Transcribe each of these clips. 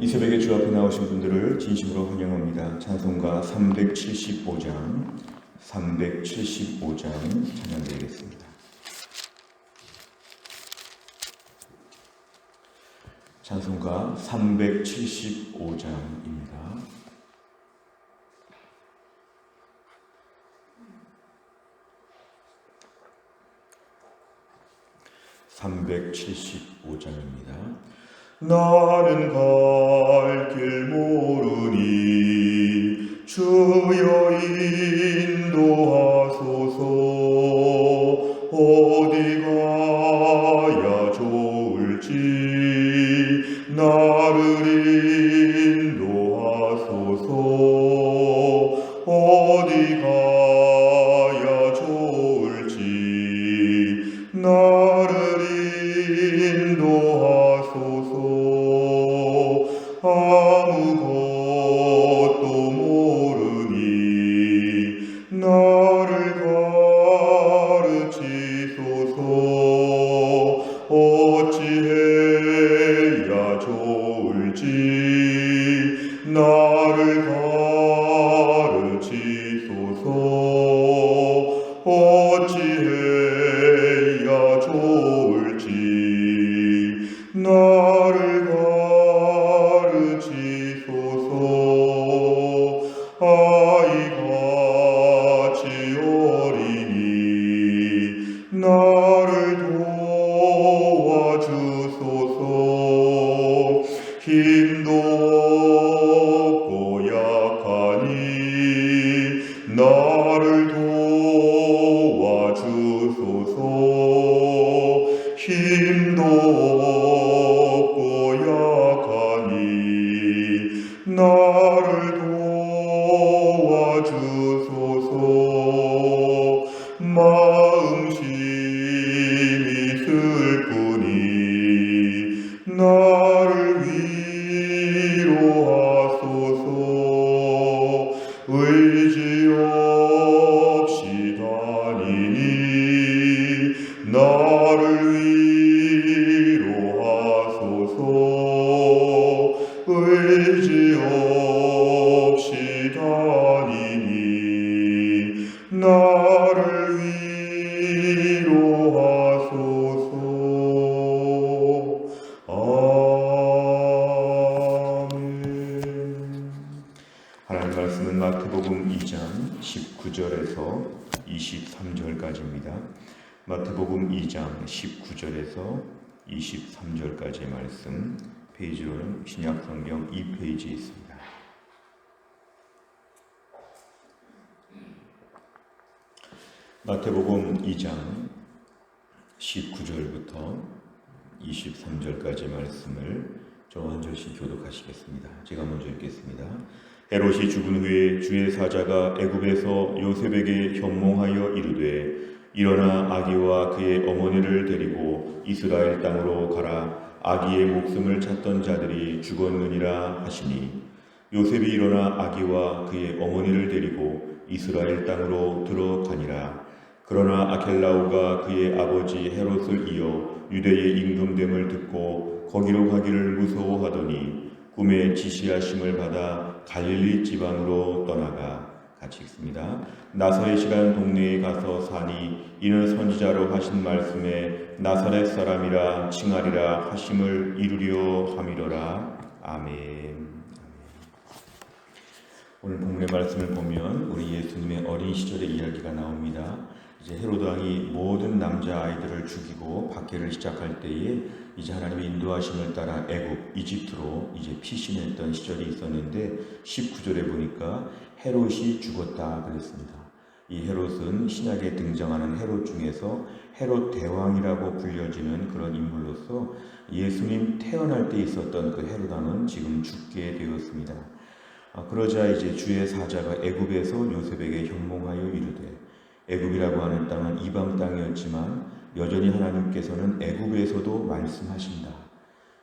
이 새벽에 주 앞에 나오신 분들을 진심으로 환영합니다. 찬송가 375장 찬양드리겠습니다. 찬송가 375장입니다. 나는 갈 길 모르니 주여 인도하소서. 어디 가야 좋을지 나를 인도하소서. 어디 가야 좋을지 나를 인도하소서. 아무것도 모르니 나를 가르치소서. 어찌해야 좋을지 나를 가르치소서. 어찌해야 좋을지 나를 가르치소서. 아이같이 어리니 나를 도와주소서. 힘도 없고 약하니 나를 도와주소서. 힘도 없고 약하니 나를 도와주소서. 마음심이 슬프니 나를 위로하소서. 의지 없이 다니니 나를 위로하소서. 의지 없이 다니니 나를 위로하소서. 아멘. 하나님 말씀은 마태복음 2장 19절에서 23절까지입니다. 마태복음 2장 19절에서 23절까지의 말씀, 페이지로는 신약성경 2페이지에 있습니다. 마태복음 2장 19절부터 23절까지의 말씀을 저와 한 절씩 교독하시겠습니다. 제가 먼저 읽겠습니다. 헤롯이 죽은 후에 주의 사자가 애굽에서 요셉에게 현몽하여 이르되 일어나 아기와 그의 어머니를 데리고 이스라엘 땅으로 가라. 아기의 목숨을 찾던 자들이 죽었느니라 하시니 요셉이 일어나 아기와 그의 어머니를 데리고 이스라엘 땅으로 들어가니라. 그러나 아켈라오가 그의 아버지 헤롯을 이어 유대의 임금됨을 듣고 거기로 가기를 무서워하더니 꿈에 지시하심을 받아 갈릴리 지방으로 떠나가. 같이 읽습니다. 나사렛이라는 동네에 가서 사니 이는 선지자로 하신 말씀에 나사렛 사람이라 칭하리라 하심을 이루려 함이로라. 아멘. 오늘 본문의 말씀을 보면 우리 예수님의 어린 시절의 이야기가 나옵니다. 이제 헤로드 왕이 모든 남자 아이들을 죽이고 박해를 시작할 때에 이제 하나님의 인도하심을 따라 애굽, 이집트로 이제 피신했던 시절이 있었는데 19절에 보니까 헤롯이 죽었다 그랬습니다. 이 헤롯은 신약에 등장하는 헤롯 중에서 헤롯 대왕이라고 불려지는 그런 인물로서 예수님 태어날 때 있었던 그 헤롯 왕은 지금 죽게 되었습니다. 그러자 이제 주의 사자가 애굽에서 요셉에게 현몽하여 이르되, 애굽이라고 하는 땅은 이방 땅이었지만 여전히 하나님께서는 애굽에서도 말씀하신다.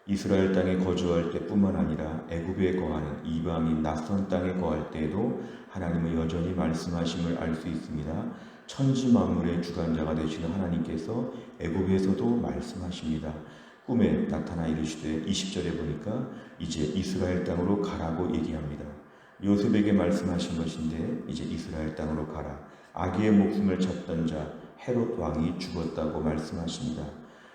이스라엘 땅에 거주할 때뿐만 아니라 애굽에 거하는 이방인 낯선 땅에 거할 때에도 하나님은 여전히 말씀하심을 알 수 있습니다. 천지 만물의 주관자가 되시는 하나님께서 애굽에서도 말씀하십니다. 꿈에 나타나 이르시되 20절에 보니까 이제 이스라엘 땅으로 가라고 얘기합니다. 요셉에게 말씀하신 것인데 이제 이스라엘 땅으로 가라. 아기의 목숨을 찾던 자 헤롯 왕이 죽었다고 말씀하십니다.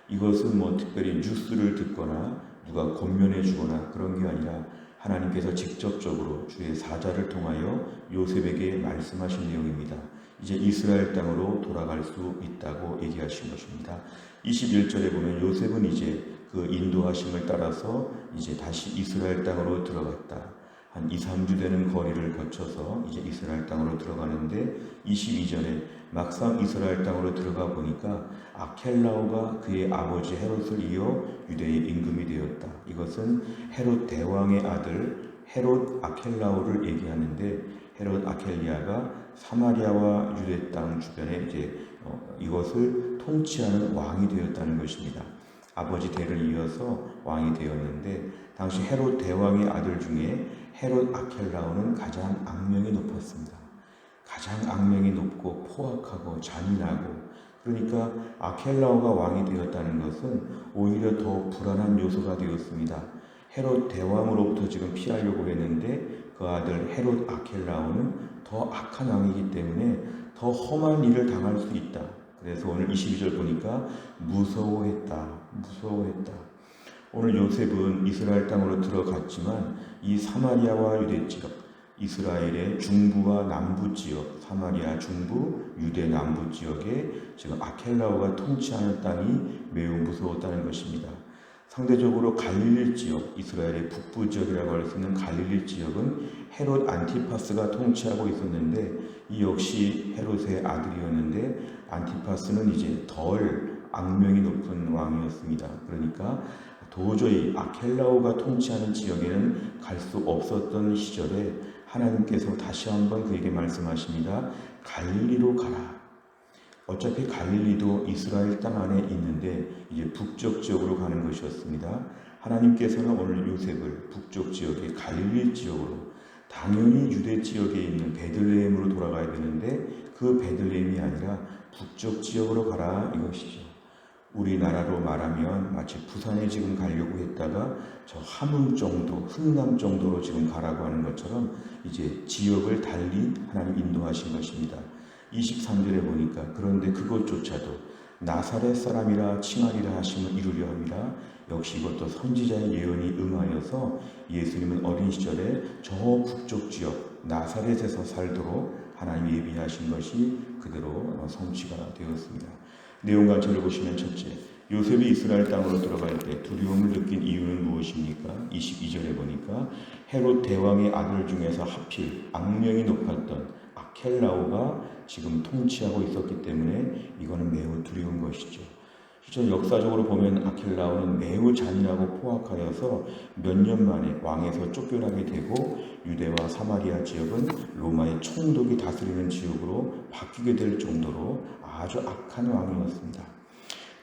이것은 뭐 특별히 뉴스를 듣거나 누가 권면해 주거나 그런 게 아니라 하나님께서 직접적으로 주의 사자를 통하여 요셉에게 말씀하신 내용입니다. 이제 이스라엘 땅으로 돌아갈 수 있다고 얘기하신 것입니다. 21절에 보면 요셉은 이제 그 인도하심을 따라서 이제 다시 이스라엘 땅으로 들어갔다. 한 2, 3주 되는 거리를 거쳐서 이제 이스라엘 땅으로 들어가는데 22절에 막상 이스라엘 땅으로 들어가 보니까 아켈라오가 그의 아버지 헤롯을 이어 유대의 임금이 되었다. 이것은 헤롯 대왕의 아들 헤롯 아켈라오를 얘기하는데 헤롯 아켈리아가 사마리아와 유대 땅 주변에 이제 이것을 통치하는 왕이 되었다는 것입니다. 아버지 대를 이어서 왕이 되었는데 당시 헤롯 대왕의 아들 중에 헤롯 아켈라오는 가장 악명이 높았습니다. 가장 악명이 높고 포악하고 잔인하고, 그러니까 아켈라오가 왕이 되었다는 것은 오히려 더 불안한 요소가 되었습니다. 헤롯 대왕으로부터 지금 피하려고 했는데 그 아들 헤롯 아켈라오는 더 악한 왕이기 때문에 더 험한 일을 당할 수 있다. 그래서 오늘 22절 보니까 무서워했다. 오늘 요셉은 이스라엘 땅으로 들어갔지만 이 사마리아와 유대 지역, 이스라엘의 중부와 남부 지역, 사마리아 중부, 유대 남부 지역에 지금 아켈라오가 통치하는 땅이 매우 무서웠다는 것입니다. 상대적으로 갈릴리 지역, 이스라엘의 북부 지역이라고 할 수 있는 갈릴리 지역은 헤롯 안티파스가 통치하고 있었는데 이 역시 헤롯의 아들이었는데 안티파스는 이제 덜 악명이 높은 왕이었습니다. 그러니까 도저히 아켈라오가 통치하는 지역에는 갈 수 없었던 시절에 하나님께서 다시 한번 그에게 말씀하십니다. 갈릴리로 가라. 어차피 갈릴리도 이스라엘 땅 안에 있는데 이제 북쪽 지역으로 가는 것이었습니다. 하나님께서는 오늘 요셉을 북쪽 지역의 갈릴리 지역으로, 당연히 유대 지역에 있는 베들레헴으로 돌아가야 되는데 그 베들레헴이 아니라 북쪽 지역으로 가라 이것이죠. 우리나라로 말하면 마치 부산에 지금 가려고 했다가 저 함흥 정도, 흥남 정도로 지금 가라고 하는 것처럼 이제 지역을 달리 하나님 인도하신 것입니다. 23절에 보니까 그런데 그것조차도 나사렛 사람이라 칭하리라 하심을 이루려 함이라. 역시 이것도 선지자의 예언이 응하여서 예수님은 어린 시절에 저 북쪽 지역 나사렛에서 살도록 하나님이 예비하신 것이 그대로 성취가 되었습니다. 내용 관찰을 보시면 첫째, 요셉이 이스라엘 땅으로 들어갈 때 두려움을 느낀 이유는 무엇입니까? 22절에 보니까 헤롯 대왕의 아들 중에서 하필 악명이 높았던 아켈라오가 지금 통치하고 있었기 때문에 이거는 매우 두려운 것이죠. 실제 역사적으로 보면 아켈라오는 매우 잔인하고 포악하여서 몇 년 만에 왕에서 쫓겨나게 되고 유대와 사마리아 지역은 로마의 총독이 다스리는 지역으로 바뀌게 될 정도로 아주 악한 왕이었습니다.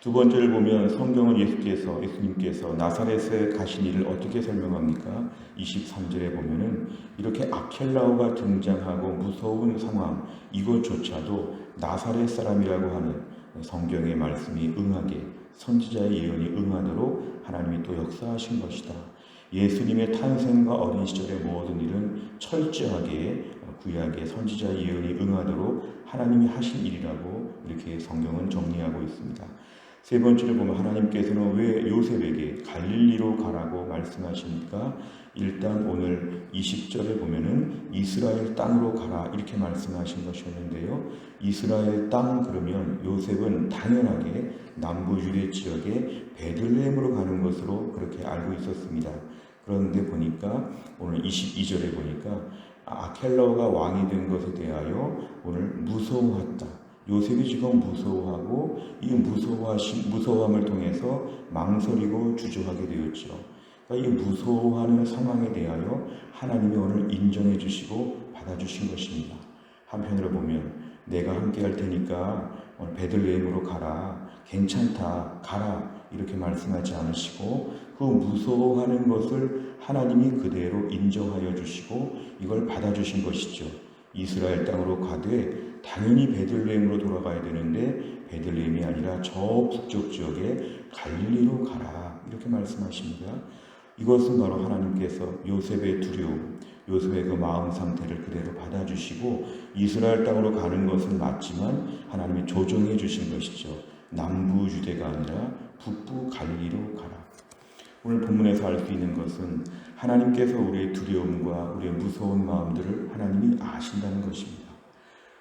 두 번째를 보면 성경은 예수님께서 나사렛에 가신 일을 어떻게 설명합니까? 23절에 보면은 이렇게 아켈라오가 등장하고 무서운 상황, 이것조차도 나사렛 사람이라고 하는 성경의 말씀이 응하게, 선지자의 예언이 응하도록 하나님이 또 역사하신 것이다. 예수님의 탄생과 어린 시절의 모든 일은 철저하게 구약의 선지자의 예언이 응하도록 하나님이 하신 일이라고 이렇게 성경은 정리하고 있습니다. 세 번째를 보면 하나님께서는 왜 요셉에게 갈릴리로 가라고 말씀하십니까? 일단 오늘 20절에 보면은 이스라엘 땅으로 가라 이렇게 말씀하신 것이었는데요. 이스라엘 땅 그러면 요셉은 당연하게 남부 유대 지역의 베들레헴으로 가는 것으로 그렇게 알고 있었습니다. 그런데 보니까 오늘 22절에 보니까 아켈라오가 왕이 된 것에 대하여 오늘 무서워했다. 요셉이 지금 무서워하고 이 무서워함을 통해서 망설이고 주저하게 되었죠. 그러니까 이 무서워하는 상황에 대하여 하나님이 오늘 인정해 주시고 받아주신 것입니다. 한편으로 보면 내가 함께 할 테니까 오늘 베들레헴으로 가라, 괜찮다, 가라 이렇게 말씀하지 않으시고 그 무서워하는 것을 하나님이 그대로 인정하여 주시고 이걸 받아주신 것이죠. 이스라엘 땅으로 가되 당연히 베들레헴으로 돌아가야 되는데 베들레헴이 아니라 저 북쪽 지역의 갈릴리로 가라 이렇게 말씀하십니다. 이것은 바로 하나님께서 요셉의 두려움, 요셉의 그 마음 상태를 그대로 받아주시고 이스라엘 땅으로 가는 것은 맞지만 하나님이 조정해 주신 것이죠. 남부 유대가 아니라 북부 갈릴리로 가라. 오늘 본문에서 알 수 있는 것은 하나님께서 우리의 두려움과 우리의 무서운 마음들을 하나님이 아신다는 것입니다.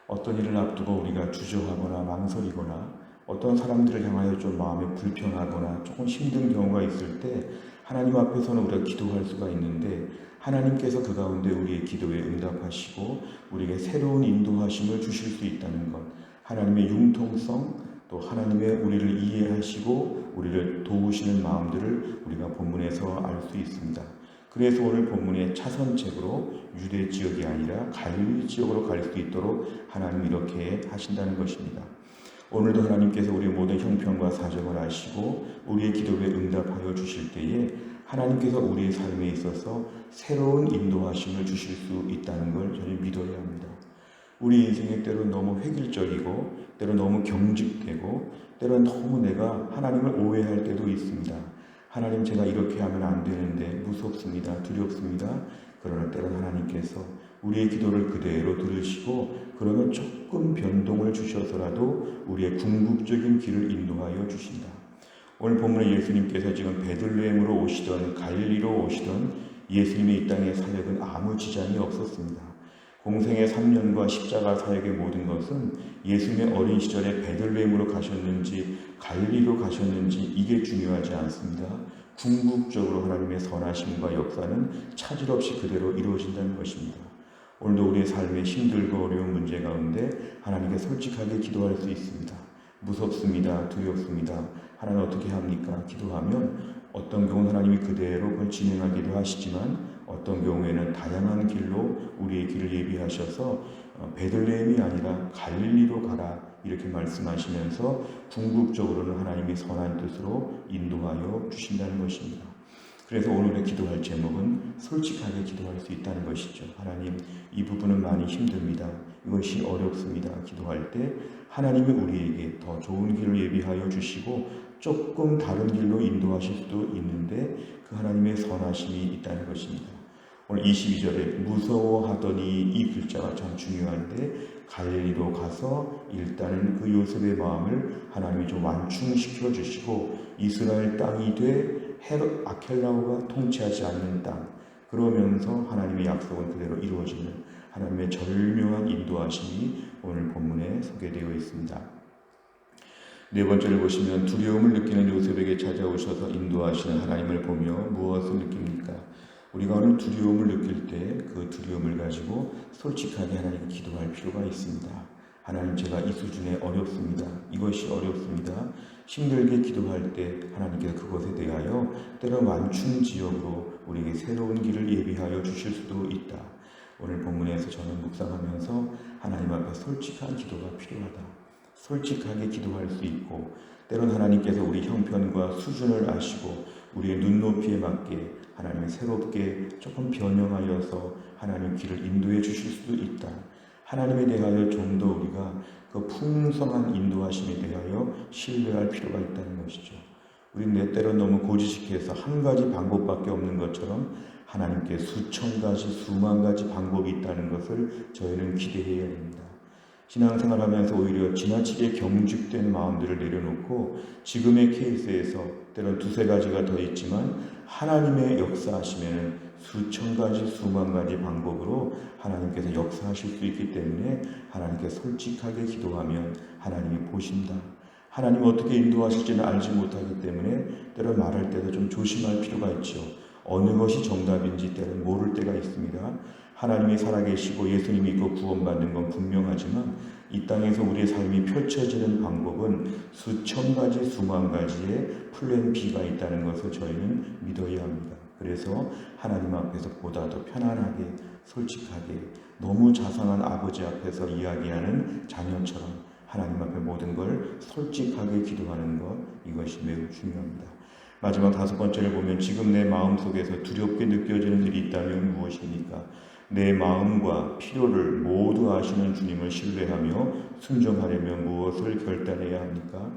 어떤 일을 앞두고 우리가 주저하거나 망설이거나 어떤 사람들을 향하여 좀 마음이 불편하거나 조금 힘든 경우가 있을 때 하나님 앞에서는 우리가 기도할 수가 있는데 하나님께서 그 가운데 우리의 기도에 응답하시고 우리에게 새로운 인도하심을 주실 수 있다는 것, 하나님의 융통성, 또 하나님의 우리를 이해하시고 우리를 도우시는 마음들을 우리가 본문에서 알 수 있습니다. 그래서 오늘 본문의 차선책으로 유대 지역이 아니라 갈릴리 지역으로 갈 수 있도록 하나님이 이렇게 하신다는 것입니다. 오늘도 하나님께서 우리의 모든 형편과 사정을 아시고 우리의 기도에 응답하여 주실 때에 하나님께서 우리의 삶에 있어서 새로운 인도하심을 주실 수 있다는 걸 저는 믿어야 합니다. 우리 인생의 때로 너무 획일적이고 때로 너무 경직되고 때로 너무 내가 하나님을 오해할 때도 있습니다. 하나님, 제가 이렇게 하면 안 되는데 무섭습니다. 두렵습니다. 그러나 때로는 하나님께서 우리의 기도를 그대로 들으시고 그러면 조금 변동을 주셔서라도 우리의 궁극적인 길을 인도하여 주신다. 오늘 본문에 예수님께서 지금 베들레헴으로 오시던 갈릴리로 오시던 예수님의 이 땅의 사역은 아무 지장이 없었습니다. 공생의 3년과 십자가 사역의 모든 것은 예수님의 어린 시절에 베들레헴으로 가셨는지 갈릴리로 가셨는지 이게 중요하지 않습니다. 궁극적으로 하나님의 선하심과 역사는 차질 없이 그대로 이루어진다는 것입니다. 오늘도 우리의 삶에 힘들고 어려운 문제 가운데 하나님께 솔직하게 기도할 수 있습니다. 무섭습니다. 두렵습니다. 하나님 어떻게 합니까? 기도하면 어떤 경우는 하나님이 그대로 그걸 진행하기도 하시지만 어떤 경우에는 다양한 길로 우리의 길을 예비하셔서 베들레헴이 아니라 갈릴리로 가라 이렇게 말씀하시면서 궁극적으로는 하나님의 선한 뜻으로 인도하여 주신다는 것입니다. 그래서 오늘의 기도할 제목은 솔직하게 기도할 수 있다는 것이죠. 하나님, 이 부분은 많이 힘듭니다. 이것이 어렵습니다. 기도할 때 하나님이 우리에게 더 좋은 길을 예비하여 주시고 조금 다른 길로 인도하실 수도 있는데 그 하나님의 선하심이 있다는 것입니다. 오늘 22절에 무서워하더니 이 글자가 참 중요한데 갈릴리로 가서 일단은 그 요셉의 마음을 하나님이 좀 완충시켜 주시고 이스라엘 땅이 돼 헤롯 아켈라오가 통치하지 않는 땅, 그러면서 하나님의 약속은 그대로 이루어지는 하나님의 절묘한 인도하심이 오늘 본문에 소개되어 있습니다. 네 번째를 보시면 두려움을 느끼는 요셉에게 찾아오셔서 인도하시는 하나님을 보며 무엇을 느낍니까? 우리가 오늘 두려움을 느낄 때 그 두려움을 가지고 솔직하게 하나님께 기도할 필요가 있습니다. 하나님, 제가 이 수준에 어렵습니다. 이것이 어렵습니다. 힘들게 기도할 때 하나님께서 그것에 대하여 때로 완충 지역으로 우리에게 새로운 길을 예비하여 주실 수도 있다. 오늘 본문에서 저는 묵상하면서 하나님 앞에 솔직한 기도가 필요하다. 솔직하게 기도할 수 있고 때로는 하나님께서 우리 형편과 수준을 아시고 우리의 눈높이에 맞게 하나님의 새롭게 조금 변형하여서 하나님 길을 인도해 주실 수도 있다. 하나님에 대하여 좀 더 우리가 그 풍성한 인도하심에 대하여 신뢰할 필요가 있다는 것이죠. 우리는 내 때로 너무 고지식해서 한 가지 방법밖에 없는 것처럼 하나님께 수천 가지, 수만 가지 방법이 있다는 것을 저희는 기대해야 합니다. 신앙생활하면서 오히려 지나치게 경직된 마음들을 내려놓고 지금의 케이스에서 때론 두세 가지가 더 있지만 하나님의 역사하심에는 수천 가지, 수만 가지 방법으로 하나님께서 역사하실 수 있기 때문에 하나님께 솔직하게 기도하면 하나님이 보신다. 하나님 어떻게 인도하실지는 알지 못하기 때문에 때론 말할 때도 좀 조심할 필요가 있죠. 어느 것이 정답인지 때론 모를 때가 있습니다. 하나님이 살아계시고 예수님이 있고 구원받는 건 분명하지만 이 땅에서 우리의 삶이 펼쳐지는 방법은 수천 가지, 수만 가지의 플랜 B가 있다는 것을 저희는 믿어야 합니다. 그래서 하나님 앞에서 보다 더 편안하게, 솔직하게, 너무 자상한 아버지 앞에서 이야기하는 자녀처럼 하나님 앞에 모든 걸 솔직하게 기도하는 것, 이것이 매우 중요합니다. 마지막 다섯 번째를 보면 지금 내 마음속에서 두렵게 느껴지는 일이 있다면 무엇입니까? 내 마음과 필요를 모두 아시는 주님을 신뢰하며 순종하려면 무엇을 결단해야 합니까?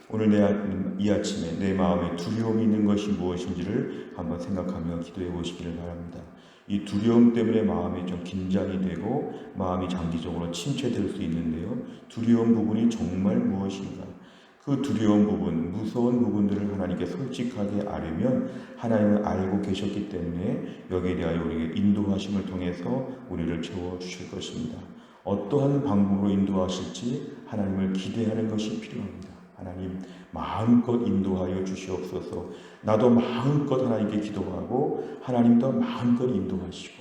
오늘 이 아침에 내 마음에 두려움이 있는 것이 무엇인지를 한번 생각하며 기도해 보시기를 바랍니다. 이 두려움 때문에 마음이 좀 긴장이 되고 마음이 장기적으로 침체될 수 있는데요. 두려운 부분이 정말 무엇인가? 그 두려운 부분, 무서운 부분들을 하나님께 솔직하게 아뢰면 하나님은 알고 계셨기 때문에 여기에 대하여 우리에게 인도하심을 통해서 우리를 채워주실 것입니다. 어떠한 방법으로 인도하실지 하나님을 기대하는 것이 필요합니다. 하나님 마음껏 인도하여 주시옵소서. 나도 마음껏 하나님께 기도하고 하나님도 마음껏 인도하시고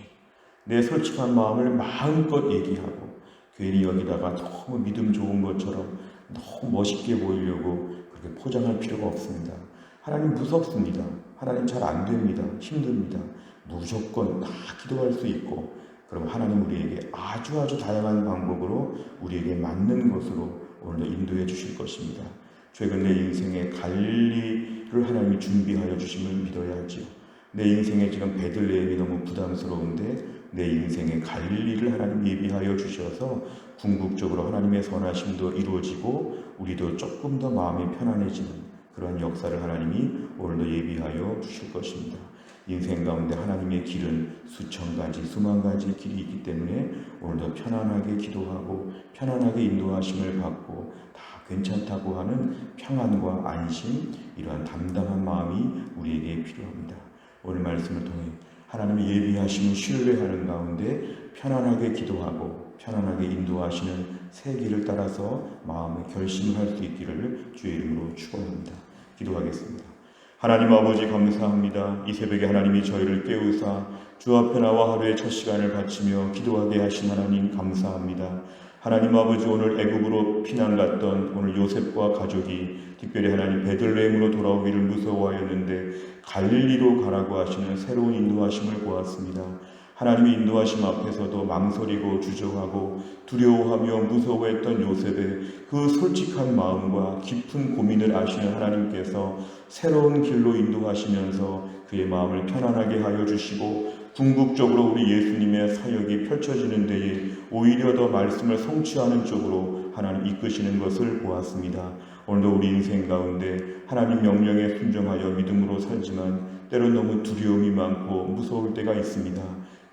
내 솔직한 마음을 마음껏 얘기하고 괜히 여기다가 너무 믿음 좋은 것처럼 너무 멋있게 보이려고 그렇게 포장할 필요가 없습니다. 하나님 무섭습니다. 하나님 잘 안 됩니다. 힘듭니다. 무조건 다 기도할 수 있고 그럼 하나님 우리에게 아주 다양한 방법으로 우리에게 맞는 것으로 오늘도 인도해 주실 것입니다. 최근 내 인생의 갈리를 하나님이 준비하여 주심을 믿어야 하지요. 내 인생에 지금 베들레헴이 너무 부담스러운데 내 인생의 갈리를 하나님 예비하여 주셔서 궁극적으로 하나님의 선하심도 이루어지고 우리도 조금 더 마음이 편안해지는 그런 역사를 하나님이 오늘도 예비하여 주실 것입니다. 인생 가운데 하나님의 길은 수천 가지, 수만 가지 길이 있기 때문에 오늘도 편안하게 기도하고 편안하게 인도하심을 받고 다 괜찮다고 하는 평안과 안심, 이러한 담담한 마음이 우리에게 필요합니다. 오늘 말씀을 통해 하나님의 예비하심을 신뢰하는 가운데 편안하게 기도하고 편안하게 인도하시는 새 길을 따라서 마음의 결심을 할 수 있기를 주의 이름으로 축원합니다. 기도하겠습니다. 하나님 아버지 감사합니다. 이 새벽에 하나님이 저희를 깨우사 주 앞에 나와 하루의 첫 시간을 바치며 기도하게 하신 하나님 감사합니다. 하나님 아버지 오늘 애굽으로 피난 갔던 오늘 요셉과 가족이 특별히 하나님 베들레헴으로 돌아오기를 무서워하였는데 갈릴리로 가라고 하시는 새로운 인도하심을 보았습니다. 하나님의 인도하심 앞에서도 망설이고 주저하고 두려워하며 무서워했던 요셉의 그 솔직한 마음과 깊은 고민을 아시는 하나님께서 새로운 길로 인도하시면서 그의 마음을 편안하게 하여 주시고 궁극적으로 우리 예수님의 사역이 펼쳐지는 데에 오히려 더 말씀을 성취하는 쪽으로 하나님 이끄시는 것을 보았습니다. 오늘도 우리 인생 가운데 하나님 명령에 순종하여 믿음으로 살지만 때론 너무 두려움이 많고 무서울 때가 있습니다.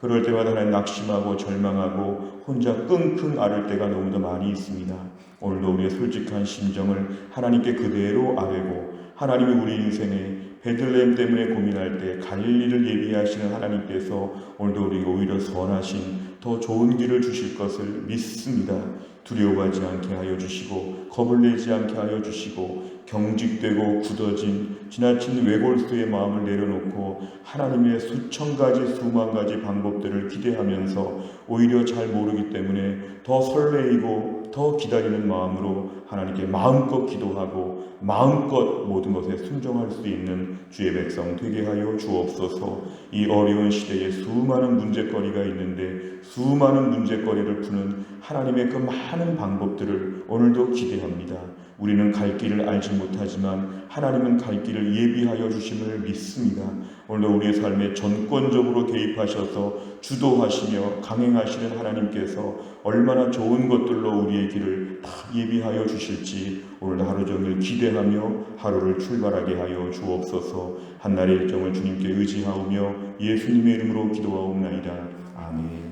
그럴 때마다 하나님 낙심하고 절망하고 혼자 끙끙 앓을 때가 너무도 많이 있습니다. 오늘도 우리의 솔직한 심정을 하나님께 그대로 아뢰고 하나님이 우리 인생에 베들레헴 때문에 고민할 때 갈릴리를 예비하시는 하나님께서 오늘도 우리에게 오히려 선하신 더 좋은 길을 주실 것을 믿습니다. 두려워하지 않게 하여 주시고 겁을 내지 않게 하여 주시고 경직되고 굳어진 지나친 외골수의 마음을 내려놓고 하나님의 수천 가지 수만 가지 방법들을 기대하면서 오히려 잘 모르기 때문에 더 설레이고 더 기다리는 마음으로 하나님께 마음껏 기도하고 마음껏 모든 것에 순종할 수 있는 주의 백성 되게 하여 주옵소서. 이 어려운 시대에 수많은 문제거리가 있는데 수많은 문제거리를 푸는 하나님의 그 많은 방법들을 오늘도 기대합니다. 우리는 갈 길을 알지 못하지만 하나님은 갈 길을 예비하여 주심을 믿습니다. 오늘도 우리의 삶에 전권적으로 개입하셔서 주도하시며 강행하시는 하나님께서 얼마나 좋은 것들로 우리의 길을 다 예비하여 주실지 오늘도 하루 종일 기대하며 하루를 출발하게 하여 주옵소서. 한날의 일정을 주님께 의지하오며 예수님의 이름으로 기도하옵나이다. 아멘.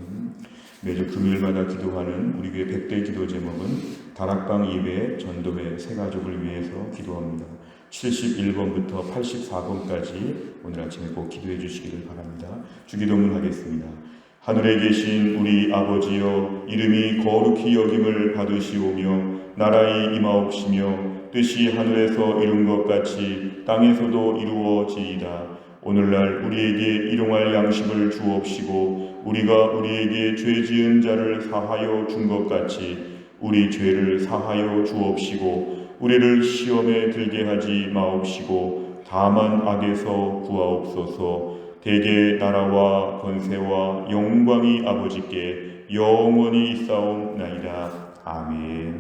매주 금요일마다 기도하는 우리 교회 100대 기도 제목은 다락방 예배 전도회 새 가족을 위해서 기도합니다. 71번부터 84번까지 오늘 아침에 꼭 기도해 주시기를 바랍니다. 주기도문 하겠습니다. 하늘에 계신 우리 아버지여, 이름이 거룩히 여김을 받으시오며 나라의 임하옵시며 뜻이 하늘에서 이룬 것 같이 땅에서도 이루어지이다. 오늘날 우리에게 일용할 양식을 주옵시고 우리가 우리에게 죄 지은 자를 사하여 준 것 같이 우리 죄를 사하여 주옵시고 우리를 시험에 들게 하지 마옵시고 다만 악에서 구하옵소서. 대개 나라와 권세와 영광이 아버지께 영원히 있사옵나이다. 아멘.